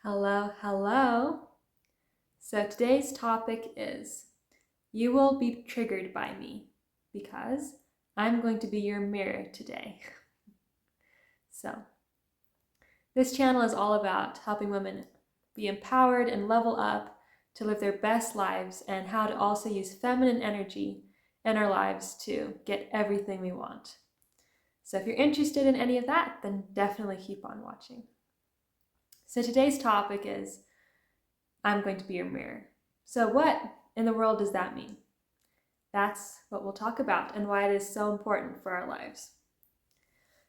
Hello, hello. So today's topic is you will be triggered by me because I'm going to be your mirror today. So this channel is all about helping women be empowered and level up to live their best lives and how to also use feminine energy in our lives to get everything we want. So if you're interested in any of that, then definitely keep on watching. So today's topic is I'm going to be your mirror. So what in the world does that mean? That's what we'll talk about and why it is so important for our lives.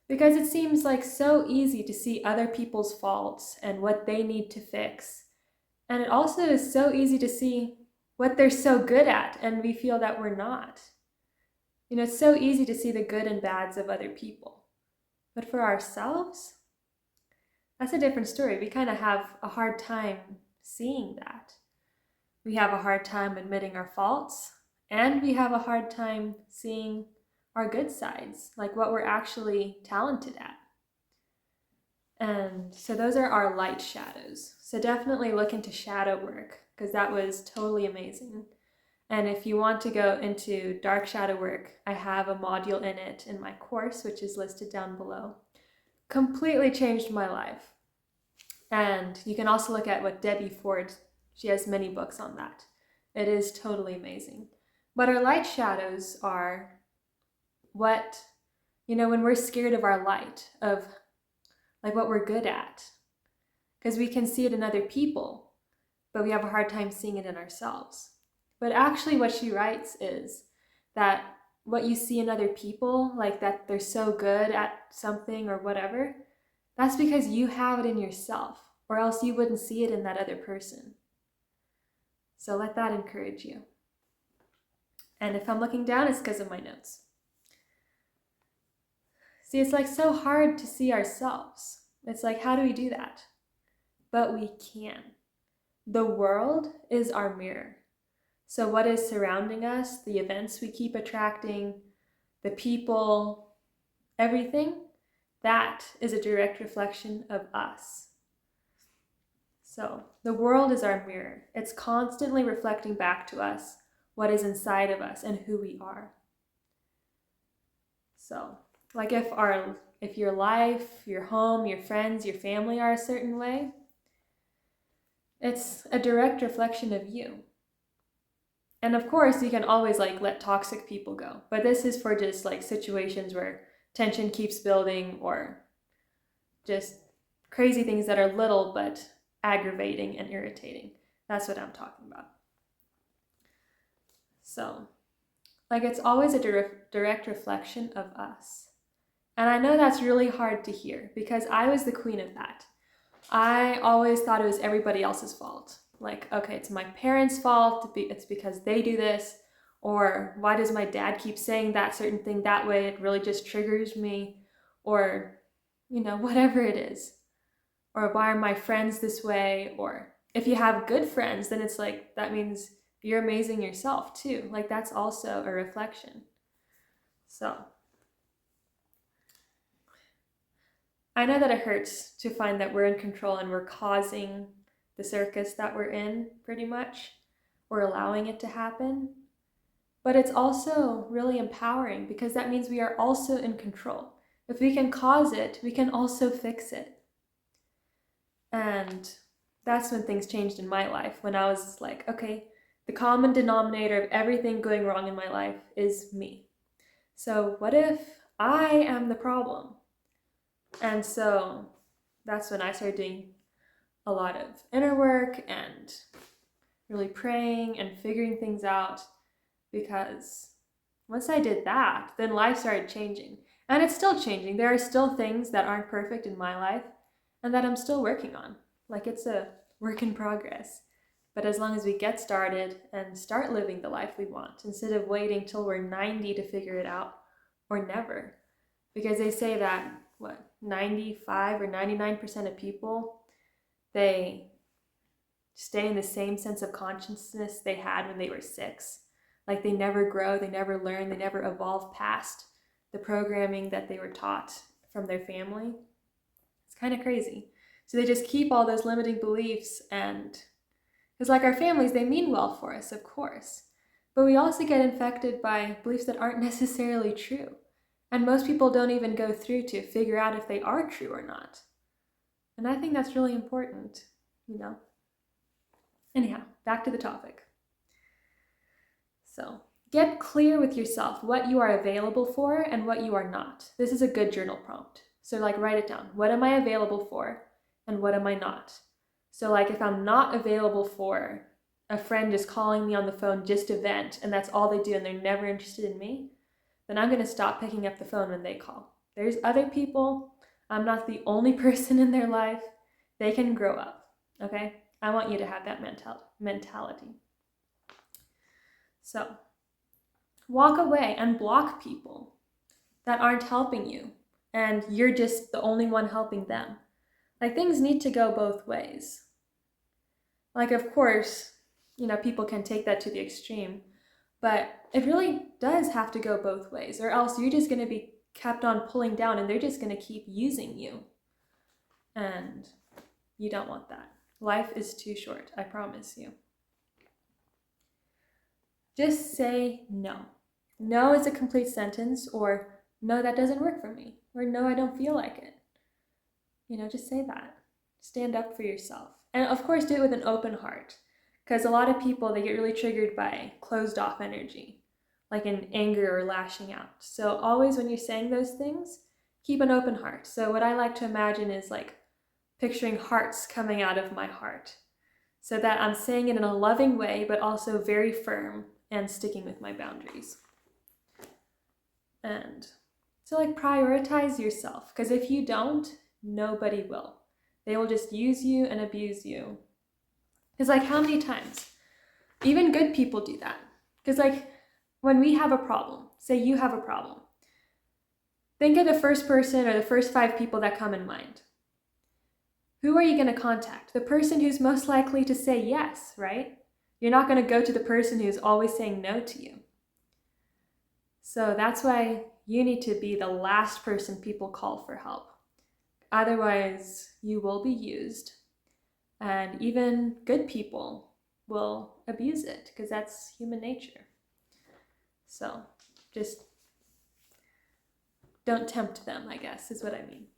Because it seems like so easy to see other people's faults and what they need to fix. And it also is so easy to see what they're so good at and we feel that we're not. It's so easy to see the good and bads of other people. But for ourselves, that's a different story. We kind of have a hard time seeing that. We have a hard time admitting our faults, and we have a hard time seeing our good sides, like what we're actually talented at. And so those are our light shadows. So definitely look into shadow work because that was totally amazing. And if you want to go into dark shadow work, I have a module in it in my course, which is listed down below. Completely changed my life. And you can also look at what Debbie Ford, she has many books on that. It is totally amazing. But our light shadows are what, when we're scared of our light, of like what we're good at. Because we can see it in other people, but we have a hard time seeing it in ourselves. But actually what she writes is that what you see in other people, like that they're so good at something or whatever, that's because you have it in yourself, or else you wouldn't see it in that other person. So let that encourage you. And if I'm looking down, it's because of my notes. See, it's like so hard to see ourselves. It's like, how do we do that? But we can. The world is our mirror. So what is surrounding us, the events we keep attracting, the people, everything, that is a direct reflection of us. So the world is our mirror. It's constantly reflecting back to us what is inside of us and who we are. So like if your life, your home, your friends, your family are a certain way, it's a direct reflection of you. And of course, you can always let toxic people go. But this is for just situations where tension keeps building or just crazy things that are little but aggravating and irritating. That's what I'm talking about. So, it's always a direct reflection of us. And I know that's really hard to hear because I was the queen of that. I always thought it was everybody else's fault. Okay, it's my parents' fault, it's because they do this, or why does my dad keep saying that certain thing that way, it really just triggers me, or, whatever it is. Or why are my friends this way, or if you have good friends, then it's that means you're amazing yourself too. That's also a reflection. So I know that it hurts to find that we're in control and we're causing the circus that we're in, pretty much. We're allowing it to happen. But it's also really empowering because that means we are also in control. If we can cause it, we can also fix it. And that's when things changed in my life, when I was okay, the common denominator of everything going wrong in my life is me. So what if I am the problem? And so that's when I started doing a lot of inner work and really praying and figuring things out, because once I did that, then life started changing. And it's still changing. There are still things that aren't perfect in my life and that I'm still working on. It's a work in progress. But as long as we get started and start living the life we want, instead of waiting till we're 90 to figure it out, or never. Because they say that, 95 or 99% of people, they stay in the same sense of consciousness they had when they were 6. They never grow, they never learn, they never evolve past the programming that they were taught from their family. It's kind of crazy. So they just keep all those limiting beliefs, and because like our families, they mean well for us, of course. But we also get infected by beliefs that aren't necessarily true. And most people don't even go through to figure out if they are true or not. And I think that's really important, you know. Anyhow, back to the topic. So, get clear with yourself what you are available for and what you are not. This is a good journal prompt. So like write it down. What am I available for and what am I not? So like if I'm not available for a friend just calling me on the phone just to vent and that's all they do and they're never interested in me, then I'm going to stop picking up the phone when they call. There's other people. I'm not the only person in their life. They can grow up, okay? I want you to have that mentality. So, walk away and block people that aren't helping you, and you're just the only one helping them. Like, things need to go both ways. Like, of course, people can take that to the extreme, but it really does have to go both ways, or else you're just going to be kept on pulling down and they're just going to keep using you. And you don't want that. Life is too short, I promise you. Just say no. No is a complete sentence, or no, that doesn't work for me, or no, I don't feel like it. Just say that. Stand up for yourself. And of course, do it with an open heart, because a lot of people, they get really triggered by closed off energy, like in anger or lashing out. So always when you're saying those things, keep an open heart. So what I like to imagine is like picturing hearts coming out of my heart, so that I'm saying it in a loving way, but also very firm and sticking with my boundaries. And so like prioritize yourself, because if you don't, nobody will. They will just use you and abuse you. Because like how many times? Even good people do that. Because like when we have a problem, say you have a problem, think of the first person or the first 5 people that come in mind. Who are you going to contact? The person who's most likely to say yes, right? You're not going to go to the person who's always saying no to you. So that's why you need to be the last person people call for help. Otherwise, you will be used, and even good people will abuse it, because that's human nature. So just don't tempt them, I guess, is what I mean.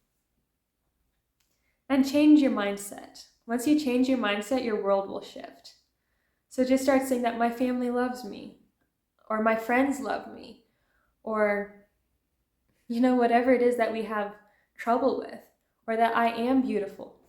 And change your mindset. Once you change your mindset, your world will shift. So just start saying that my family loves me, or my friends love me, or whatever it is that we have trouble with, or that I am beautiful.